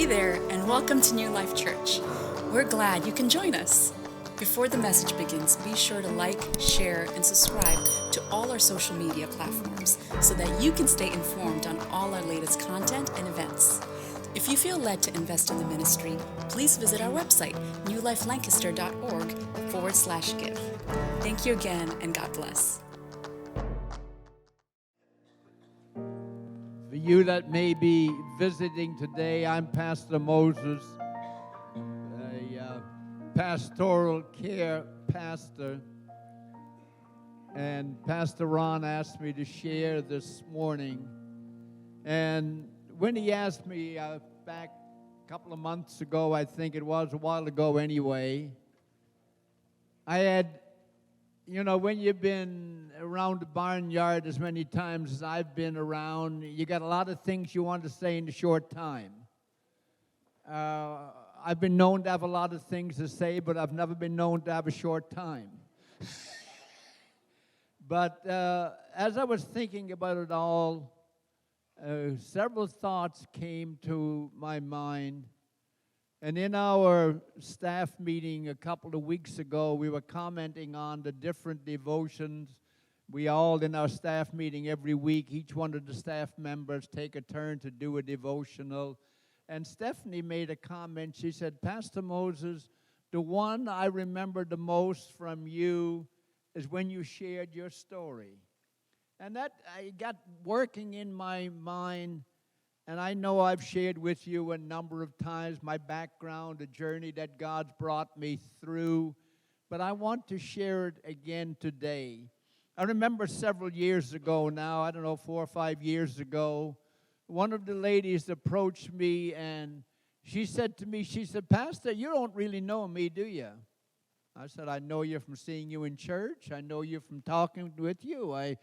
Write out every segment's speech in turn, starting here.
there, and welcome to New Life Church. We're glad you can join us. Before the message begins, be sure to like, share, and subscribe to all our social media platforms so that you can stay informed on all our latest content and events. If you feel led to invest in the ministry, please visit our website, newlifelancaster.org/give. Thank you again, and God bless. For you that may be visiting today, I'm Pastor Moses, a pastoral care pastor. And Pastor Ron asked me to share this morning. And when he asked me back a couple of months ago, I think it was, a while ago anyway, I had, when you've been around the barnyard as many times as I've been around, you got a lot of things you want to say in a short time. I've been known to have a lot of things to say, but I've never been known to have a short time. But as I was thinking about it all, several thoughts came to my mind. And in our staff meeting a couple of weeks ago, we were commenting on the different devotions. We all, in our staff meeting every week, each one of the staff members take a turn to do a devotional. And Stephanie made a comment. She said, Pastor Moses, the one I remember the most from you is when you shared your story. And that I got working in my mind. And I know I've shared with you a number of times my background, the journey that God's brought me through. But I want to share it again today. I remember several years ago now, I don't know, 4 or 5 years ago, one of the ladies approached me and she said to me, she said, Pastor, you don't really know me, do you? I said, I know you from seeing you in church. I know you from talking with you.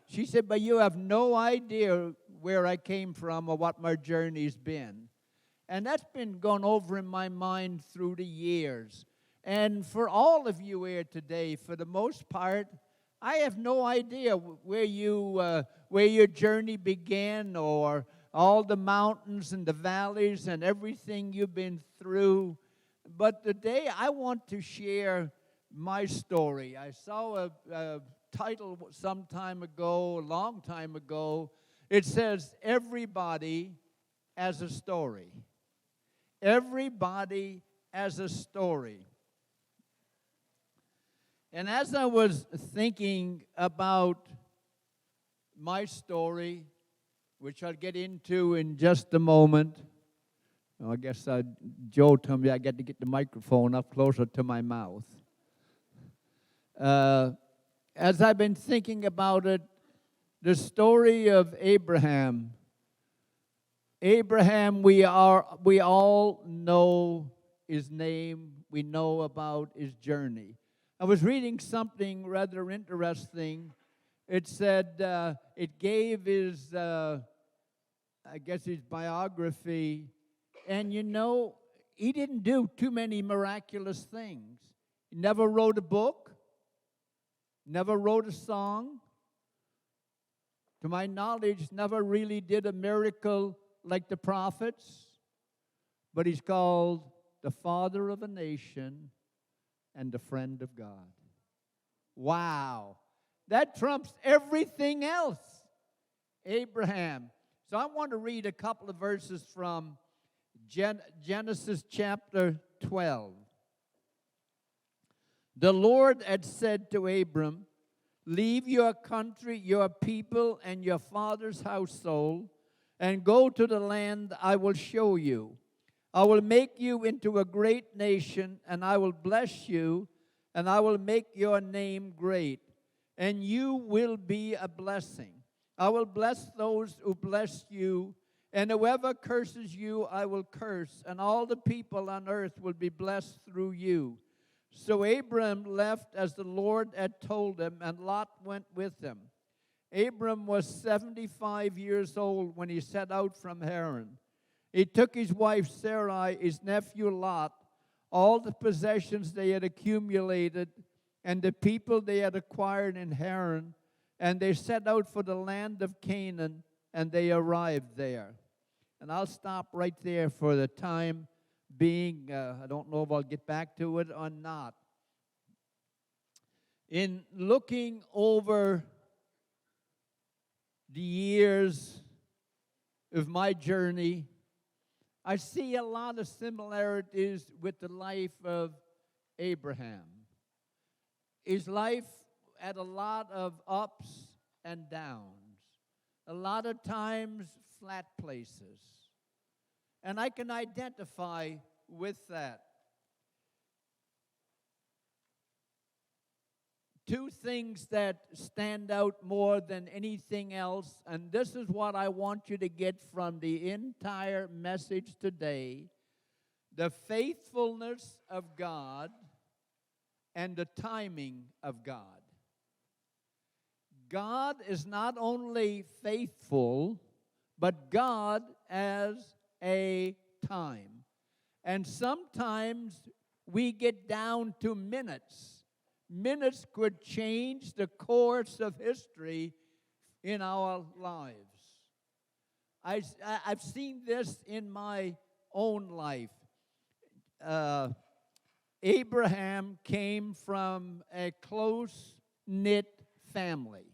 She said, but you have no idea where I came from or what my journey's been. And that's been going over in my mind through the years. And for all of you here today, for the most part, I have no idea where your journey began or all the mountains and the valleys and everything you've been through. But today I want to share my story. I saw a title some time ago, a long time ago. It says, everybody has a story. Everybody has a story. And as I was thinking about my story, which I'll get into in just a moment, I guess Joe told me I got to get the microphone up closer to my mouth. As I've been thinking about it, the story of Abraham. Abraham, we all know his name. We know about his journey. I was reading something rather interesting. It said it gave his biography. And he didn't do too many miraculous things. He never wrote a book. Never wrote a song. To my knowledge, never really did a miracle like the prophets. But he's called the father of a nation and the friend of God. Wow. That trumps everything else. Abraham. So I want to read a couple of verses from Genesis chapter 12. The Lord had said to Abram, leave your country, your people, and your father's household, and go to the land I will show you. I will make you into a great nation, and I will bless you, and I will make your name great, and you will be a blessing. I will bless those who bless you, and whoever curses you I will curse, and all the people on earth will be blessed through you. So Abram left as the Lord had told him, and Lot went with him. Abram was 75 years old when he set out from Haran. He took his wife Sarai, his nephew Lot, all the possessions they had accumulated, and the people they had acquired in Haran, and they set out for the land of Canaan, and they arrived there. And I'll stop right there for the time being. I don't know if I'll get back to it or not. In looking over the years of my journey, I see a lot of similarities with the life of Abraham. His life had a lot of ups and downs, a lot of times flat places. And I can identify with that. Two things that stand out more than anything else, and this is what I want you to get from the entire message today: the faithfulness of God and the timing of God. God is not only faithful, but God has a time. And sometimes we get down to minutes. Minutes could change the course of history in our lives. I've seen this in my own life. Abraham came from a close-knit family.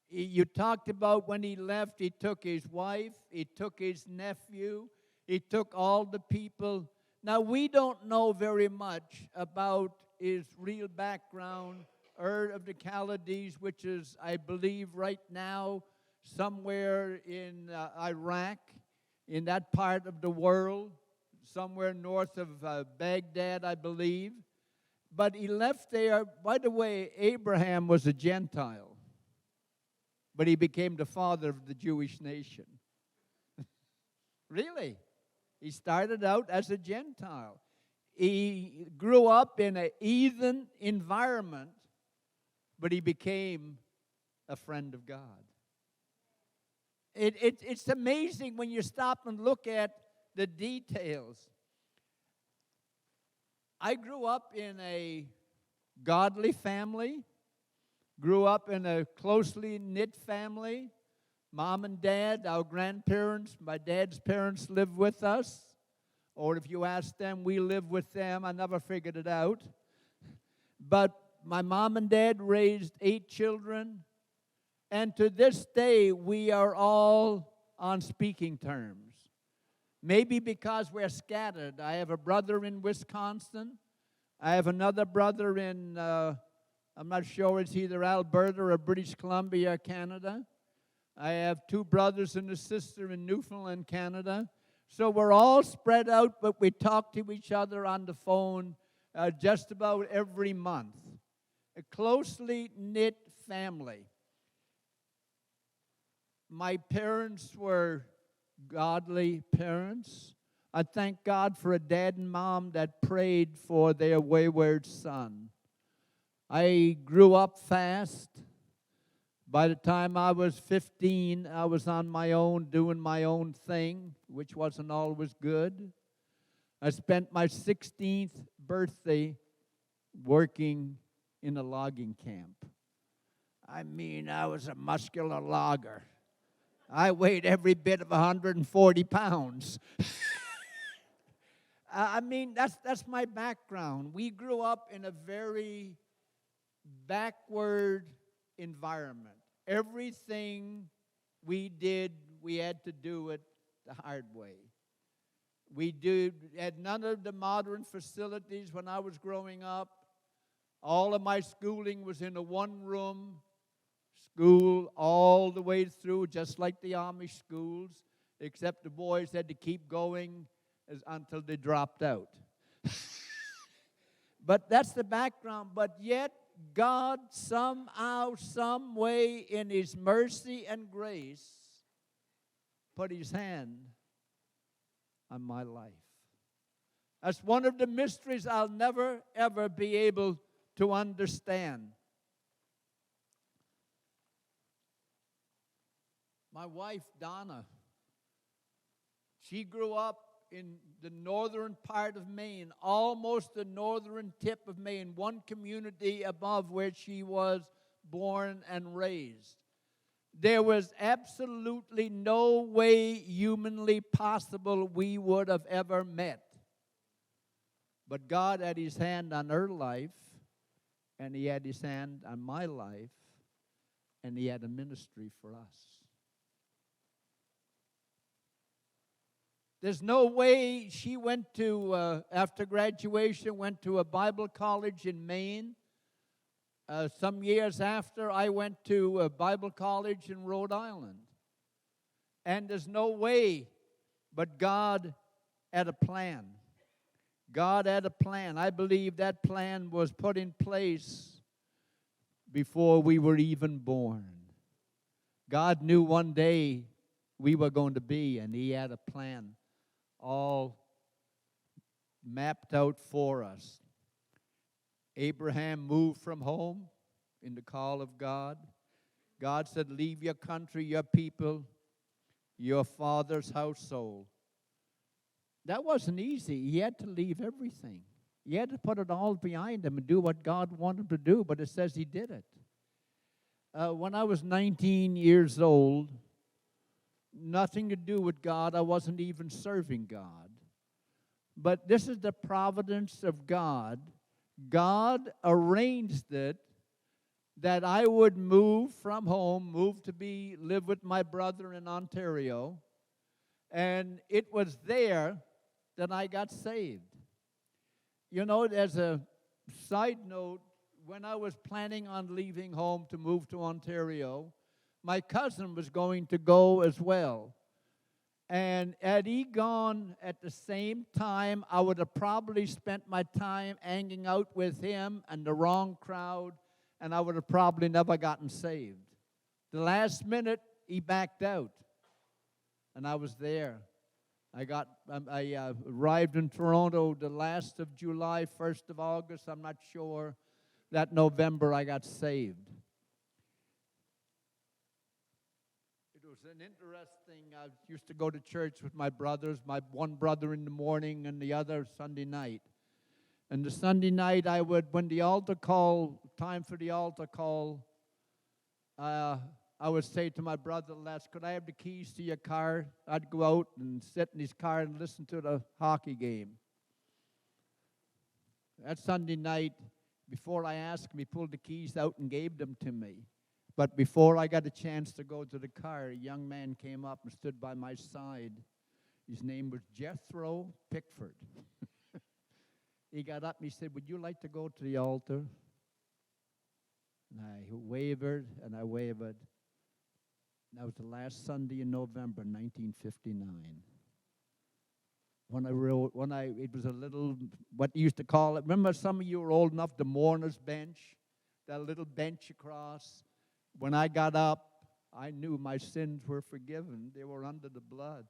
You talked about when he left, he took his wife, he took his nephew, he took all the people. Now, we don't know very much about his real background, Ur of the Chaldees, which is, I believe, right now somewhere in Iraq, in that part of the world, somewhere north of Baghdad, I believe. But he left there. By the way, Abraham was a Gentile, but he became the father of the Jewish nation. Really? He started out as a Gentile. He grew up in a heathen environment, but he became a friend of God. It's amazing when you stop and look at the details. I grew up in a godly family, grew up in a closely knit family. Mom and dad, our grandparents, my dad's parents lived with us. Or if you ask them, we live with them. I never figured it out. But my mom and dad raised 8 children. And to this day, we are all on speaking terms. Maybe because we're scattered. I have a brother in Wisconsin. I have another brother in, I'm not sure, it's either Alberta or British Columbia, Canada. I have 2 brothers and a sister in Newfoundland, Canada. So we're all spread out, but we talk to each other on the phone just about every month. A closely knit family. My parents were godly parents. I thank God for a dad and mom that prayed for their wayward son. I grew up fast. By the time I was 15, I was on my own, doing my own thing, which wasn't always good. I spent my 16th birthday working in a logging camp. I mean, I was a muscular logger. I weighed every bit of 140 pounds. I mean, that's my background. We grew up in a very backward environment. Everything we did, we had to do it the hard way. We had none of the modern facilities when I was growing up. All of my schooling was in a one-room school all the way through, just like the Amish schools, except the boys had to keep going until they dropped out. But that's the background. But yet, God somehow, some way, in His mercy and grace, put His hand on my life. That's one of the mysteries I'll never, ever be able to understand. My wife, Donna, she grew up in the northern part of Maine, almost the northern tip of Maine, one community above where she was born and raised. There was absolutely no way humanly possible we would have ever met. But God had His hand on her life, and He had His hand on my life, and He had a ministry for us. There's no way she went to, after graduation, went to a Bible college in Maine. Some years after, I went to a Bible college in Rhode Island. And there's no way, but God had a plan. God had a plan. I believe that plan was put in place before we were even born. God knew one day we were going to be, and He had a plan all mapped out for us. Abraham moved from home in the call of God. God said, leave your country, your people, your father's household. That wasn't easy. He had to leave everything. He had to put it all behind him and do what God wanted him to do, but it says he did it. When I was 19 years old, nothing to do with God. I wasn't even serving God. But this is the providence of God. God arranged it that I would move from home, live with my brother in Ontario, and it was there that I got saved. You know, as a side note, when I was planning on leaving home to move to Ontario, my cousin was going to go as well. And had he gone at the same time, I would have probably spent my time hanging out with him and the wrong crowd, and I would have probably never gotten saved. The last minute, he backed out, and I was there. I arrived in Toronto the last of July, 1st of August, I'm not sure. That November, I got saved. It was an interesting, I used to go to church with my brothers, my one brother in the morning and the other Sunday night. And the Sunday night, when the altar call, time for the altar call, I would say to my brother, Les, could I have the keys to your car? I'd go out and sit in his car and listen to the hockey game. That Sunday night, before I asked him, he pulled the keys out and gave them to me. But before I got a chance to go to the car, a young man came up and stood by my side. His name was Jethro Pickford. He got up and he said, would you like to go to the altar? And I wavered and I wavered. That was the last Sunday in November, 1959. It was a little, what you used to call it, remember some of you were old enough, the mourner's bench, that little bench across. When I got up, I knew my sins were forgiven. They were under the blood.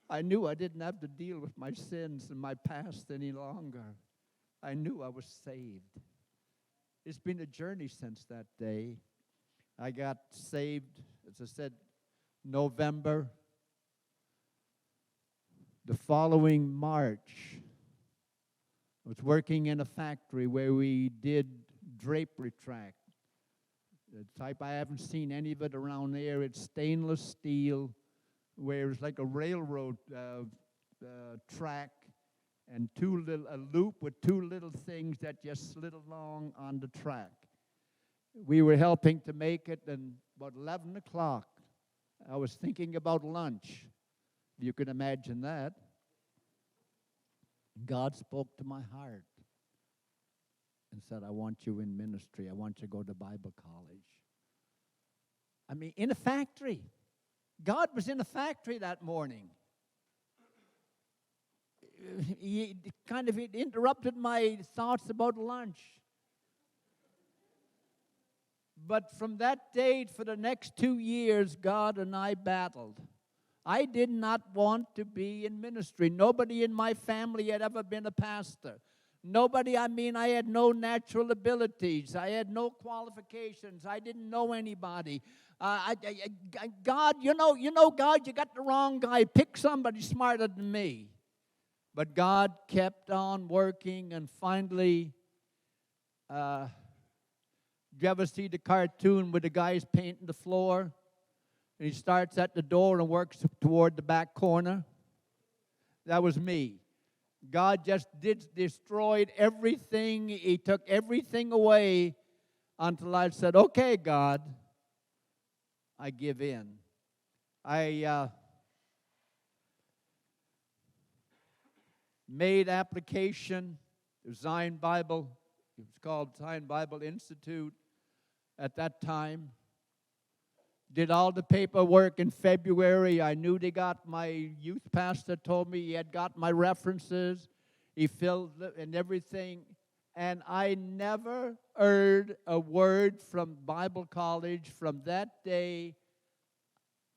I knew I didn't have to deal with my sins and my past any longer. I knew I was saved. It's been a journey since that day. I got saved, as I said, November. The following March, I was working in a factory where we did drapery track. The type I haven't seen any of it around there. It's stainless steel, where it's like a railroad track, and a loop with two little things that just slid along on the track. We were helping to make it, and about 11 o'clock, I was thinking about lunch. You can imagine that. God spoke to my heart and said, I want you in ministry. I want you to go to Bible college. I mean, in a factory. God was in a factory that morning. It interrupted my thoughts about lunch. But from that date, for the next 2 years, God and I battled. I did not want to be in ministry. Nobody in my family had ever been a pastor. I had no natural abilities. I had no qualifications. I didn't know anybody. God, God, you got the wrong guy. Pick somebody smarter than me. But God kept on working, and finally, did you ever see the cartoon with the guys painting the floor? And he starts at the door and works toward the back corner. That was me. God just destroyed everything. He took everything away until I said, okay, God, I give in. I made application to Zion Bible. It was called Zion Bible Institute at that time. Did all the paperwork in February. I knew they got my youth pastor told me he had got my references. He filled and everything. And I never heard a word from Bible college from that day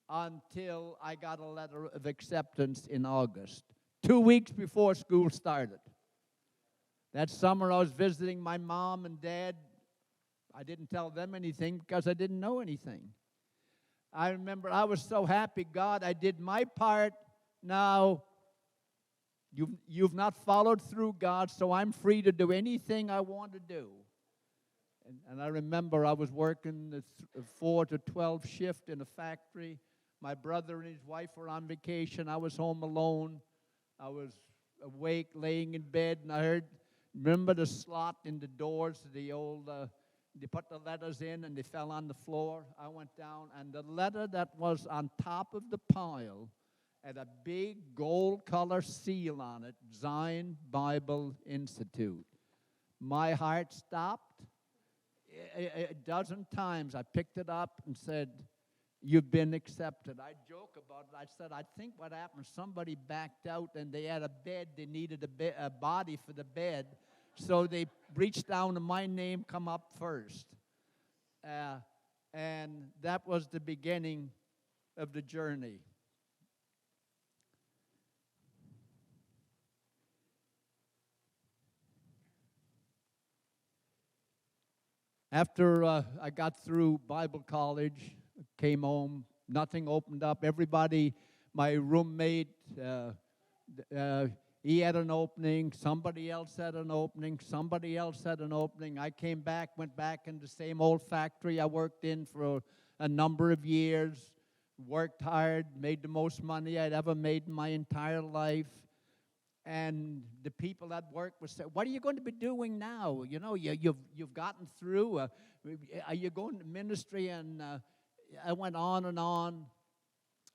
until I got a letter of acceptance in August, 2 weeks before school started. That summer I was visiting my mom and dad. I didn't tell them anything because I didn't know anything. I remember I was so happy, God, I did my part. Now, you've not followed through, God, so I'm free to do anything I want to do. And I remember I was working the 4 to 12 shift in a factory. My brother and his wife were on vacation. I was home alone. I was awake, laying in bed, and I remember the slot in the doors, the old... They put the letters in, and they fell on the floor. I went down, and the letter that was on top of the pile had a big gold color seal on it, Zion Bible Institute. My heart stopped. A dozen times I picked it up and said, you've been accepted. I joke about it. I said, I think what happened, somebody backed out, and they had a bed. They needed a body for the bed. So they reached down and my name come up first. And that was the beginning of the journey. After I got through Bible college, came home, nothing opened up. Everybody, my roommate, he had an opening, somebody else had an opening, somebody else had an opening. I came back, went back in the same old factory I worked in for a number of years, worked hard, made the most money I'd ever made in my entire life. And the people at work would say, what are you going to be doing now? You know, you've gotten through. Are you going to ministry? And I went on and on.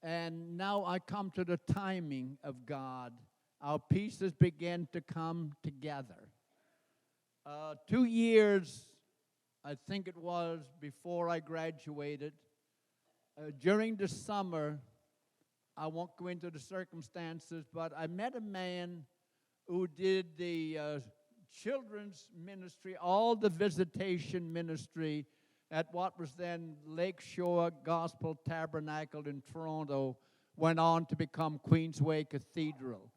And now I come to the timing of God. Our pieces began to come together. 2 years, I think it was, before I graduated, during the summer, I won't go into the circumstances, but I met a man who did the children's ministry, all the visitation ministry at what was then Lakeshore Gospel Tabernacle in Toronto, went on to become Queensway Cathedral.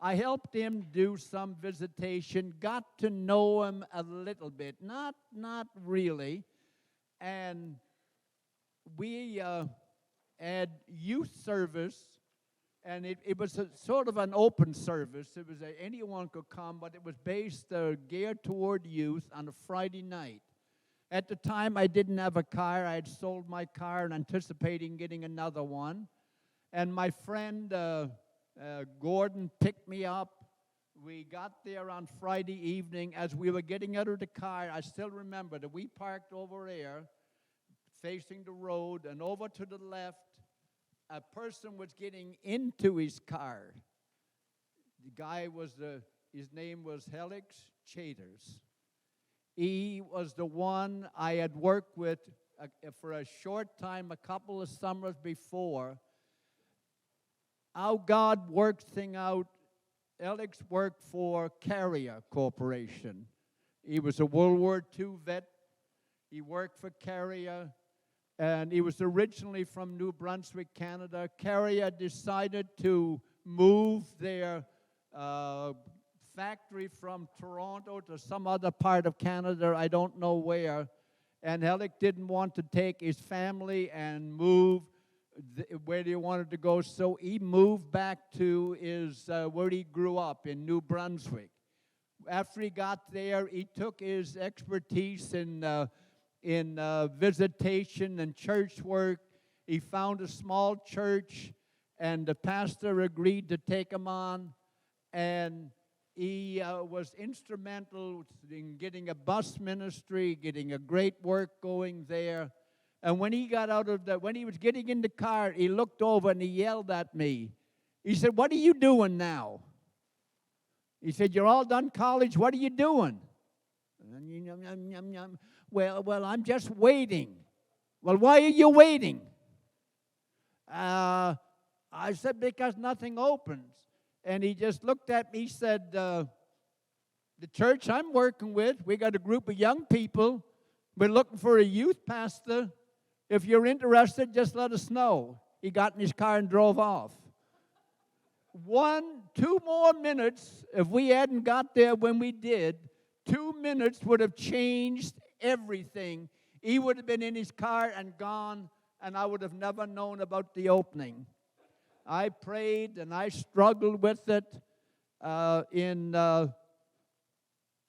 I helped him do some visitation, got to know him a little bit, not really, and we had youth service, and it was sort of an open service. It was anyone could come, but it was based, geared toward youth on a Friday night. At the time, I didn't have a car. I had sold my car and anticipating getting another one, and my friend Gordon picked me up. We got there on Friday evening. As we were getting out of the car, I still remember that we parked over there, facing the road, and over to the left, a person was getting into his car. The guy was, his name was Helix Chaters. He was the one I had worked with for a short time, a couple of summers before. How God worked things out, Alex worked for Carrier Corporation. He was a World War II vet. He worked for Carrier, and he was originally from New Brunswick, Canada. Carrier decided to move their factory from Toronto to some other part of Canada, I don't know where. And Alex didn't want to take his family and move where he wanted to go, so he moved back to where he grew up in New Brunswick. After he got there, he took his expertise in visitation and church work. he found a small church, and the pastor agreed to take him on, and he was instrumental in getting a bus ministry, getting a great work going there. And when he got when he was getting in the car, he looked over and he yelled at me. He said, "What are you doing now?" He said, "You're all done college. What are you doing?" Well, I'm just waiting. Well, why are you waiting? I said, "Because nothing opens." And he just looked at me, said, "The church I'm working with, we got a group of young people. We're looking for a youth pastor. If you're interested, just let us know." He got in his car and drove off. 2 more minutes, if we hadn't got there when we did, 2 minutes would have changed everything. He would have been in his car and gone, and I would have never known about the opening. I prayed and I struggled with it in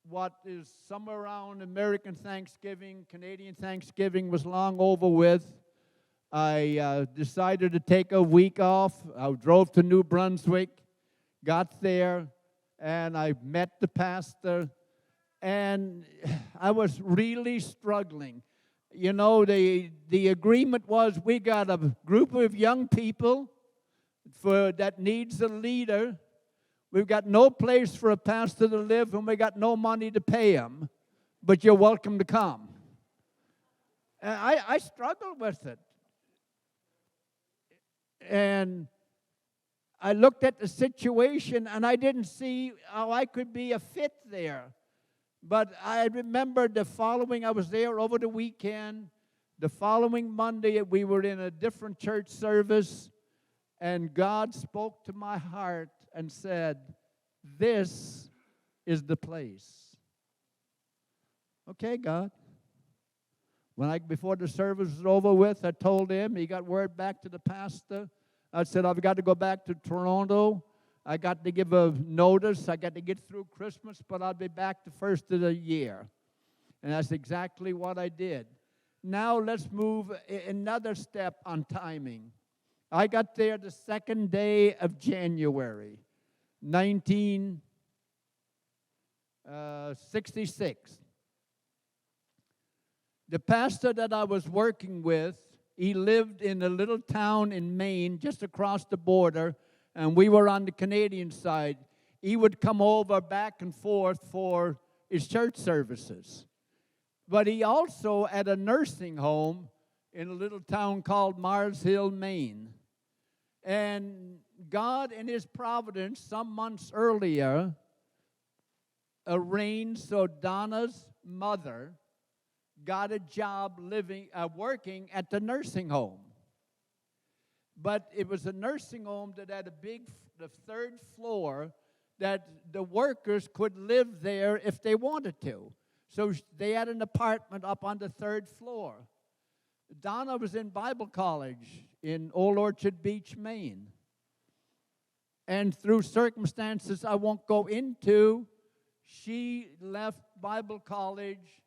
what is somewhere around American Thanksgiving. Canadian Thanksgiving was long over with. I decided to take a week off. I drove to New Brunswick, got there, and I met the pastor, and I was really struggling. You know, the agreement was we got a group of young people that needs a leader. We've got no place for a pastor to live, and we got no money to pay him, but you're welcome to come. And I struggled with it. And I looked at the situation, and I didn't see how I could be a fit there. But I remembered I was there over the weekend. The following Monday, we were in a different church service, and God spoke to my heart and said, "This is the place." Okay, God. Before the service was over with, I told him, he got word back to the pastor. I said, "I've got to go back to Toronto. I got to give a notice. I got to get through Christmas, but I'll be back the first of the year." And that's exactly what I did. Now let's move another step on timing. I got there the second day of January, 1966. The pastor that I was working with, he lived in a little town in Maine, just across the border, and we were on the Canadian side. He would come over back and forth for his church services. But he also had a nursing home in a little town called Mars Hill, Maine. And God, in His providence, some months earlier, arranged so Donna's mother got a job working at the nursing home. But it was a nursing home that had the third floor that the workers could live there if they wanted to. So they had an apartment up on the third floor. Donna was in Bible college in Old Orchard Beach, Maine. And through circumstances I won't go into, she left Bible college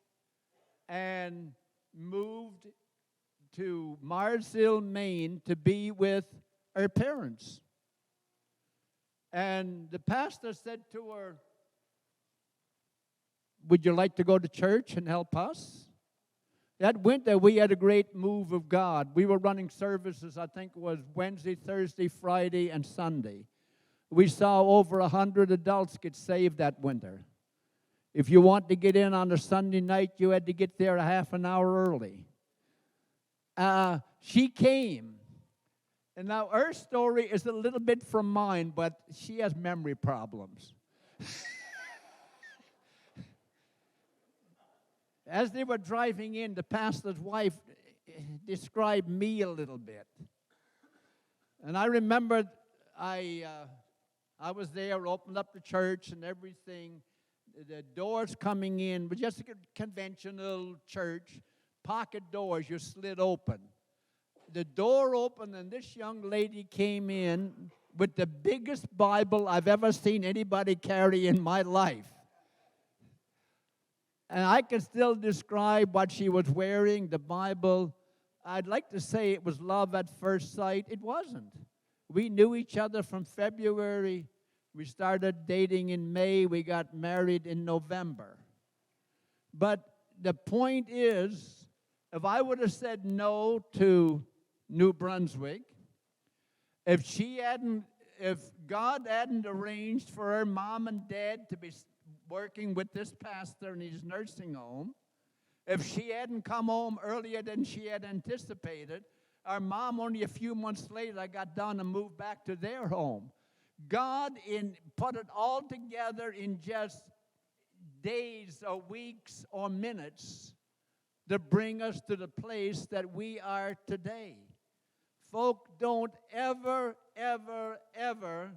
and moved to Mars Hill, Maine, to be with her parents. And the pastor said to her, "Would you like to go to church and help us?" That winter, we had a great move of God. We were running services, I think it was Wednesday, Thursday, Friday, and Sunday. We saw over 100 adults get saved that winter. If you want to get in on a Sunday night, you had to get there a half an hour early. She came. And now her story is a little bit from mine, but she has memory problems. As they were driving in, the pastor's wife described me a little bit. And I remembered I was there, opened up the church and everything. The doors coming in, but just a conventional church, pocket doors, you slid open. The door opened, and this young lady came in with the biggest Bible I've ever seen anybody carry in my life. And I can still describe what she was wearing, the Bible. I'd like to say it was love at first sight. It wasn't. We knew each other from February. We started dating in May. We got married in November. But the point is, if I would have said no to New Brunswick, if God hadn't arranged for her mom and dad to be working with this pastor in his nursing home, if she hadn't come home earlier than she had anticipated, our mom only a few months later got done and moved back to their home. God put it all together in just days or weeks or minutes to bring us to the place that we are today. Folk, don't ever, ever, ever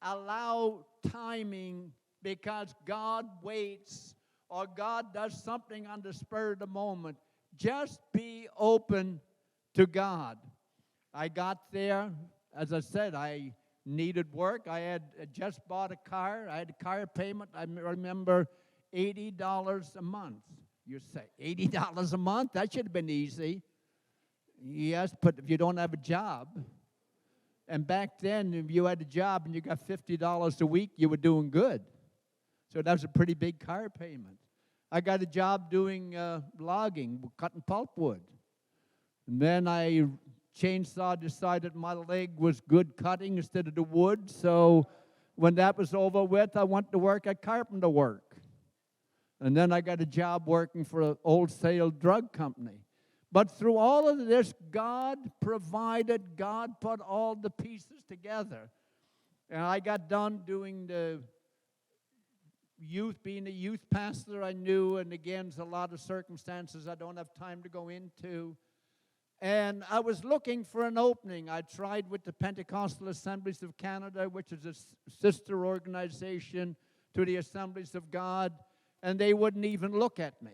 allow timing because God waits or God does something on the spur of the moment. Just be open to God. I got there, as I said, I needed work. I had just bought a car. I had a car payment, I remember, $80 a month. You say, $80 a month? That should have been easy. Yes, but if you don't have a job, and back then, if you had a job and you got $50 a week, you were doing good. So that was a pretty big car payment. I got a job doing logging, cutting pulpwood. And then decided my leg was good cutting instead of the wood. So when that was over with, I went to work at carpenter work. And then I got a job working for an wholesale drug company. But through all of this, God provided, God put all the pieces together. And I got done doing the youth, being a youth pastor. I knew, and again, there's a lot of circumstances I don't have time to go into. And I was looking for an opening. I tried with the Pentecostal Assemblies of Canada, which is a sister organization to the Assemblies of God, and they wouldn't even look at me.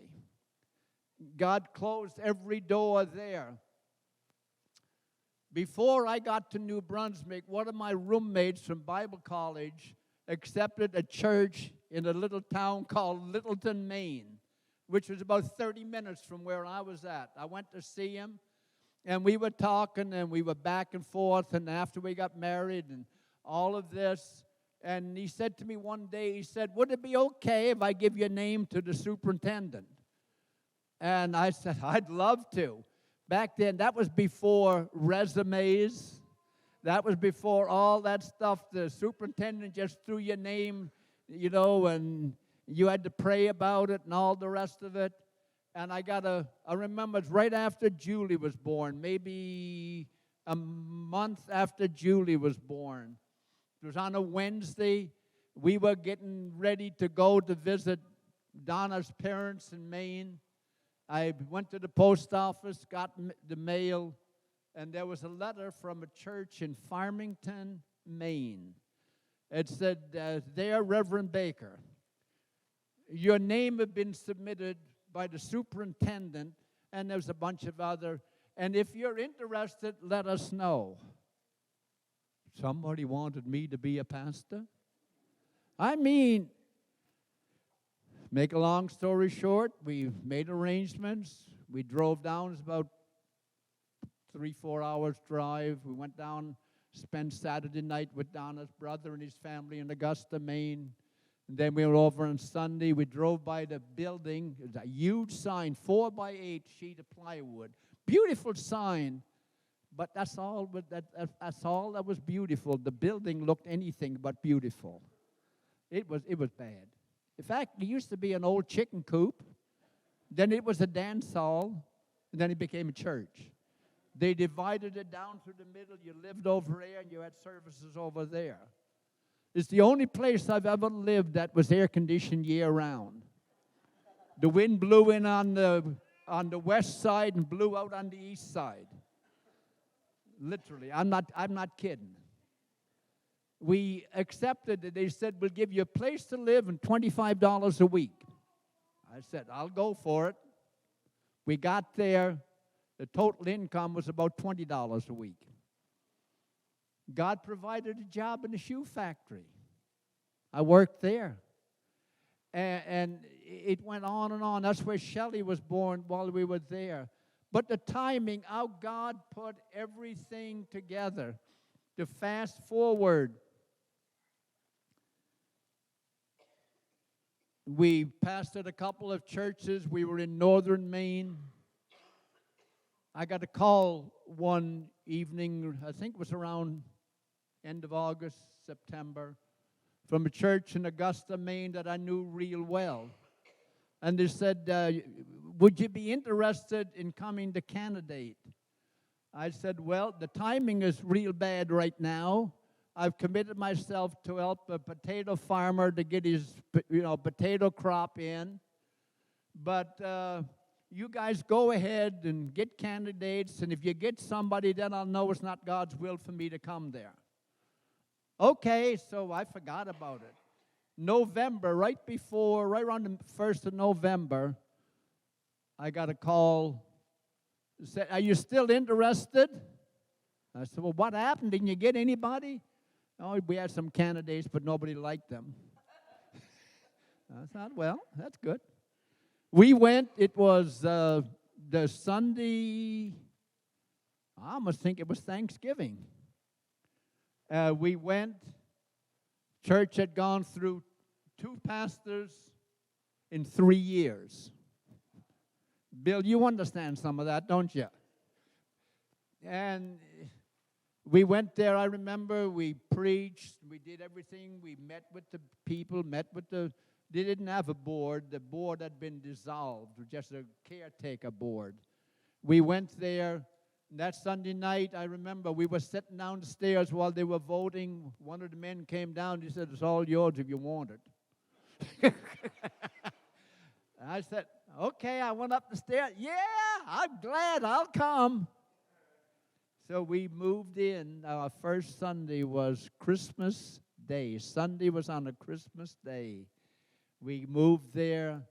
God closed every door there. Before I got to New Brunswick, one of my roommates from Bible college accepted a church in a little town called Littleton, Maine, which was about 30 minutes from where I was at. I went to see him, and we were talking, and we were back and forth, and after we got married and all of this, and he said to me one day, he said, would it be okay if I give your name to the superintendent? And I said, I'd love to. Back then, that was before resumes. That was before all that stuff. The superintendent just threw your name, and you had to pray about it and all the rest of it. And I remember it's right after Julie was born, maybe a month after Julie was born. It was on a Wednesday. We were getting ready to go to visit Donna's parents in Maine. I went to the post office, got the mail, and there was a letter from a church in Farmington, Maine. It said, "There, Reverend Baker, your name had been submitted by the superintendent," and there's a bunch of other, "and if you're interested, let us know." Somebody wanted me to be a pastor? I mean, make a long story short, we made arrangements. We drove down. It's about 3-4 hours drive. We went down, spent Saturday night with Donna's brother and his family in Augusta, Maine. And then we were over on Sunday. We drove by the building. It was a huge sign, 4x8 sheet of plywood. Beautiful sign, but that's all that was beautiful. The building looked anything but beautiful. It was bad. In fact, it used to be an old chicken coop. Then it was a dance hall. And then it became a church. They divided it down through the middle. You lived over there, and you had services over there. It's the only place I've ever lived that was air-conditioned year-round. The wind blew in on the west side and blew out on the east side. Literally, I'm not kidding. We accepted it. They said, "We'll give you a place to live and $25 a week." I said, "I'll go for it." We got there. The total income was about $20 a week. God provided a job in a shoe factory. I worked there. And it went on and on. That's where Shelley was born while we were there. But the timing, how God put everything together. To fast forward, we pastored a couple of churches. We were in northern Maine. I got a call one evening, I think it was around end of August, September, from a church in Augusta, Maine that I knew real well. And they said, would you be interested in coming to candidate? I said, well, the timing is real bad right now. I've committed myself to help a potato farmer to get his, potato crop in. But you guys go ahead and get candidates, and if you get somebody, then I'll know it's not God's will for me to come there. Okay, so I forgot about it. November, right around the 1st of November, I got a call. Said, are you still interested? I said, well, what happened? Didn't you get anybody? Oh, we had some candidates, but nobody liked them. I thought, well, that's good. We went, it was the Sunday, I almost think it was Thanksgiving. We went, church had gone through 2 pastors in 3 years. Bill, you understand some of that, don't you? And we went there, I remember, we preached, we did everything, we met with the people, they didn't have a board, the board had been dissolved, just a caretaker board. We went there, that Sunday night, I remember, we were sitting downstairs while they were voting. One of the men came down, he said, it's all yours if you want it. I said, okay, I went up the stairs. Yeah, I'm glad, I'll come. So we moved in. Our first Sunday was Christmas Day. Sunday was on a Christmas Day. We moved there.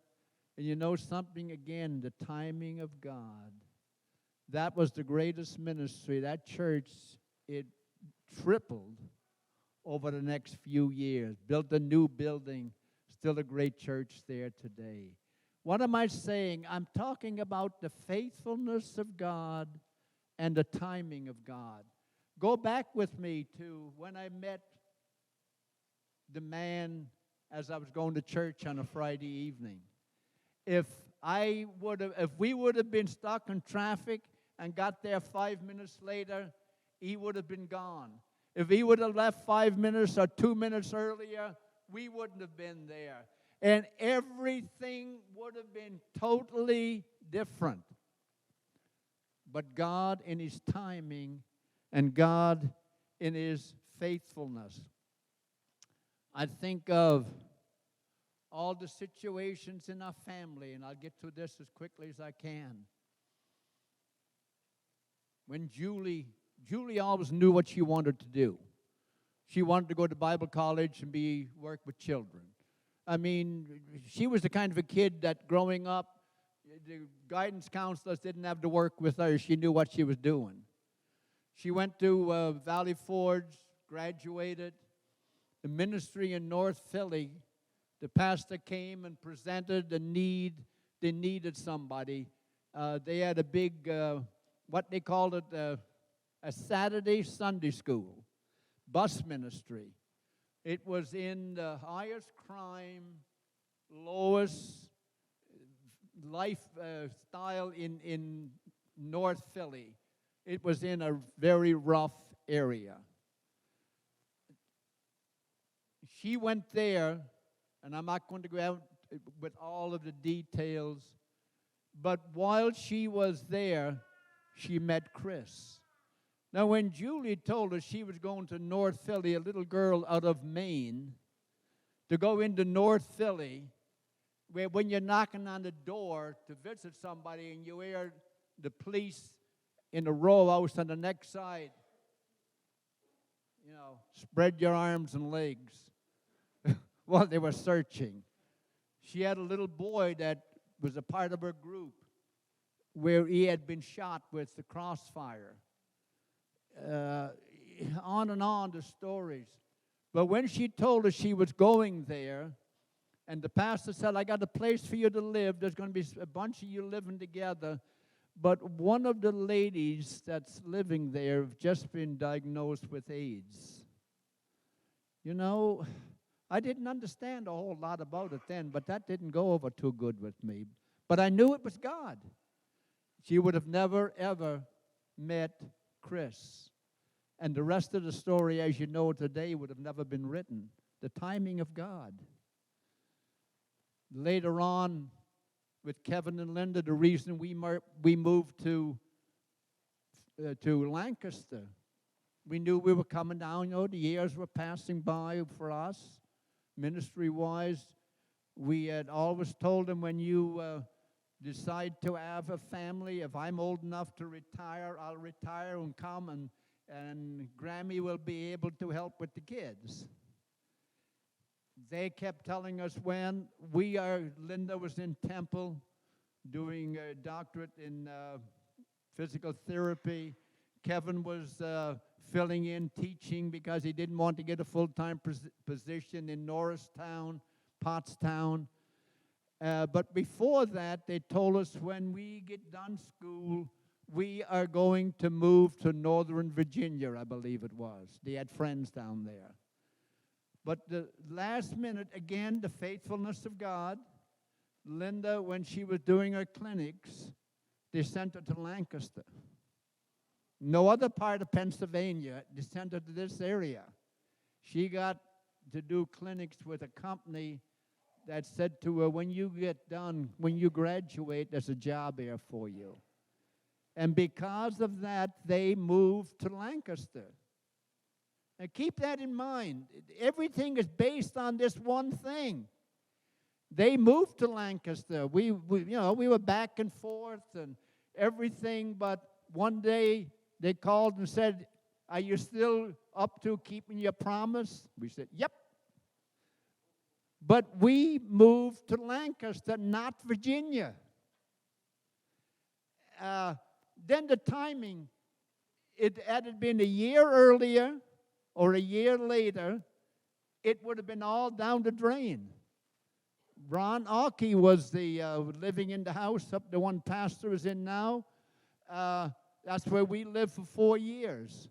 And you know something again, the timing of God. That was the greatest ministry. That church, it tripled over the next few years. Built a new building. Still a great church there today. What am I saying? I'm talking about the faithfulness of God and the timing of God. Go back with me to when I met the man as I was going to church on a Friday evening. If we would have been stuck in traffic and got there 5 minutes later, he would have been gone. If he would have left 5 minutes or 2 minutes earlier, we wouldn't have been there. And everything would have been totally different. But God in His timing and God in His faithfulness. I think of all the situations in our family, and I'll get to this as quickly as I can. When Julie always knew what she wanted to do. She wanted to go to Bible college and work with children. I mean, she was the kind of a kid that growing up, the guidance counselors didn't have to work with her. She knew what she was doing. She went to Valley Forge, graduated. The ministry in North Philly, the pastor came and presented the need. They needed somebody. They had a big, what they called it, a Saturday Sunday school, bus ministry. It was in the highest crime, lowest lifestyle in North Philly. It was in a very rough area. She went there, and I'm not going to go out with all of the details, but while she was there, she met Chris. Now, when Julie told us she was going to North Philly, a little girl out of Maine, to go into North Philly, where when you're knocking on the door to visit somebody and you hear the police in a row house on the next side, spread your arms and legs. Well, they were searching. She had a little boy that was a part of her group where he had been shot with the crossfire. On and on the stories. But when she told us she was going there, and the pastor said, I got a place for you to live. There's going to be a bunch of you living together. But one of the ladies that's living there have just been diagnosed with AIDS. You know, I didn't understand a whole lot about it then, but that didn't go over too good with me. But I knew it was God. She would have never, ever met Chris. And the rest of the story, as you know today, would have never been written. The timing of God. Later on, with Kevin and Linda, the reason we moved to Lancaster, we knew we were coming down. You know, the years were passing by for us, ministry-wise. We had always told them, when you decide to have a family, if I'm old enough to retire, I'll retire and come, and Grammy will be able to help with the kids. They kept telling us when Linda was in Temple doing a doctorate in physical therapy. Kevin was filling in teaching because he didn't want to get a full-time position in Norristown, Pottstown. But before that, they told us when we get done school, we are going to move to Northern Virginia, I believe it was. They had friends down there. But the last minute, again, the faithfulness of God, Linda, when she was doing her clinics, they sent her to Lancaster. No other part of Pennsylvania, they sent her to this area. She got to do clinics with a company that said to her, when you get done, when you graduate, there's a job here for you. And because of that, they moved to Lancaster. Now keep that in mind. Everything is based on this one thing. They moved to Lancaster. We were back and forth and everything, but one day they called and said, "Are you still up to keeping your promise?" We said, "Yep." But we moved to Lancaster, not Virginia. Then the timing, had it been a year earlier or a year later, it would have been all down the drain. Ron Aki was living in the house up the one pastor is in now. That's where we lived for 4 years.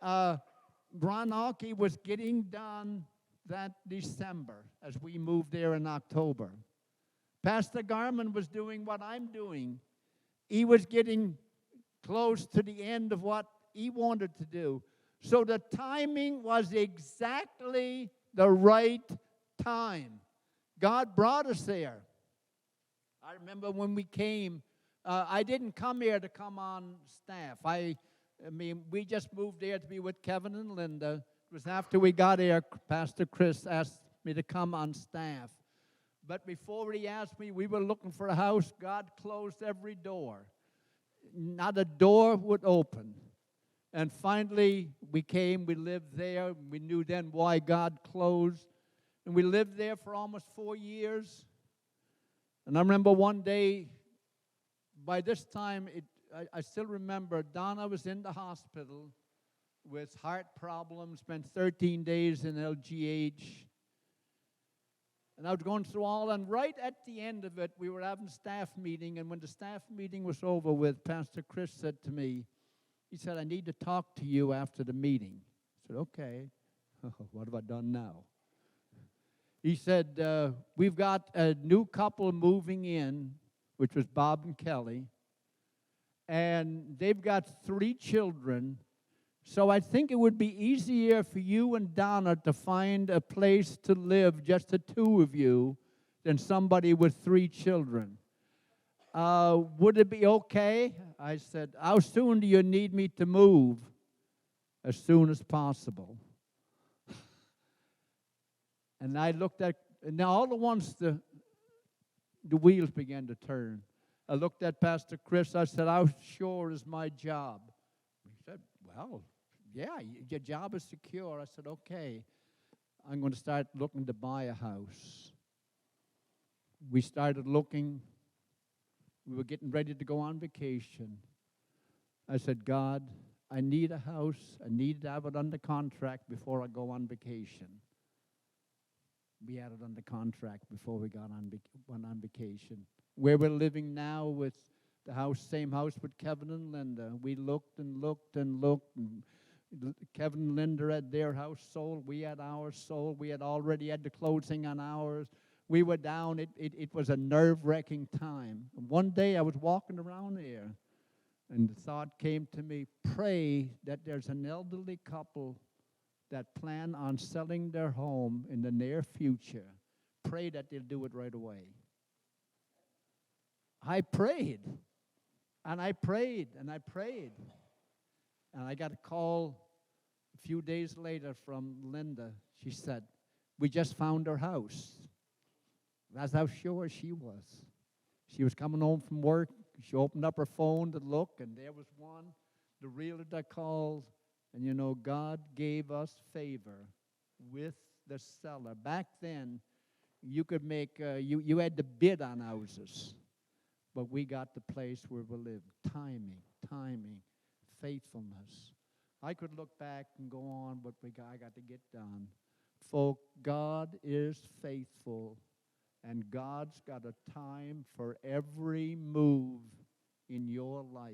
Ron Aki was getting done that December as we moved there in October. Pastor Garman was doing what I'm doing. He was getting close to the end of what he wanted to do. So the timing was exactly the right time. God brought us there. I remember when we came, I didn't come here to come on staff. I mean, we just moved there to be with Kevin and Linda. It was after we got here, Pastor Chris asked me to come on staff. But before he asked me, we were looking for a house. God closed every door. Not a door would open. And finally, we came, we lived there. We knew then why God closed. And we lived there for almost 4 years. And I remember one day, by this time, I still remember Donna was in the hospital with heart problems, spent 13 days in LGH. And I was going through all, and right at the end of it, we were having staff meeting, and when the staff meeting was over with, Pastor Chris said to me, he said, "I need to talk to you after the meeting." I said, "Okay." What have I done now? He said, "We've got a new couple moving in," which was Bob and Kelly, "and they've got 3 children. So I think it would be easier for you and Donna to find a place to live, just the 2 of you, than somebody with 3 children. Would it be okay?" I said, "How soon do you need me to move?" "As soon as possible." And I looked at, and now all at once the wheels began to turn. I looked at Pastor Chris. I said, "How sure is my job?" He said, "Well, yeah, your job is secure." I said, "Okay, I'm going to start looking to buy a house." We started looking. We were getting ready to go on vacation. I said, "God, I need a house. I need to have it under contract before I go on vacation." We had it under contract before we went on vacation. Where we're living now with the house, same house with Kevin and Linda. We looked and looked and looked. And Kevin and Linda had their house sold. We had ours sold. We had already had the closing on ours. We were down. It was a nerve-wracking time. And one day I was walking around there, and the thought came to me, pray that there's an elderly couple that plan on selling their home in the near future. Pray that they'll do it right away. I prayed, and I prayed, and I prayed. And I got a call a few days later from Linda. She said, we just found her house. That's how sure she was. She was coming home from work. She opened up her phone to look, and there was one. The realtor called, and you know, God gave us favor with the seller. Back then, you could make, you had to bid on houses. But we got the place where we lived. Timing, faithfulness. I could look back and go on, but I got to get done. Folk, God is faithful, and God's got a time for every move in your life.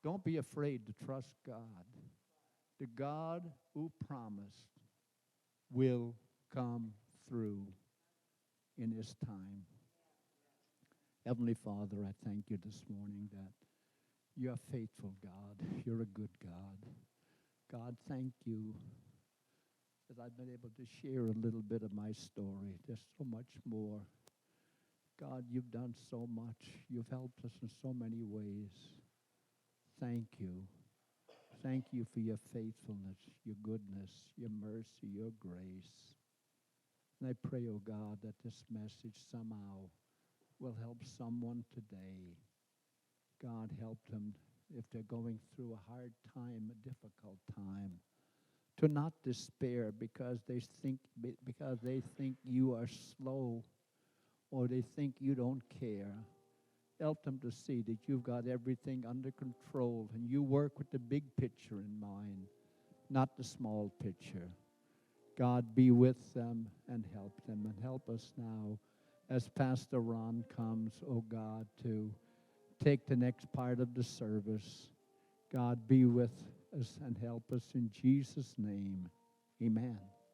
Don't be afraid to trust God. The God who promised will come through in His time. Heavenly Father, I thank you this morning that you're a faithful God. You're a good God. God, thank you that I've been able to share a little bit of my story. There's so much more. God, you've done so much. You've helped us in so many ways. Thank you. Thank you for your faithfulness, your goodness, your mercy, your grace. And I pray, oh God, that this message somehow will help someone today. God, help them if they're going through a hard time, a difficult time, to not despair because they think you are slow or they think you don't care. Help them to see that you've got everything under control and you work with the big picture in mind, not the small picture. God, be with them and help us now as Pastor Ron comes, oh God, to take the next part of the service. God, be with us and help us in Jesus' name. Amen.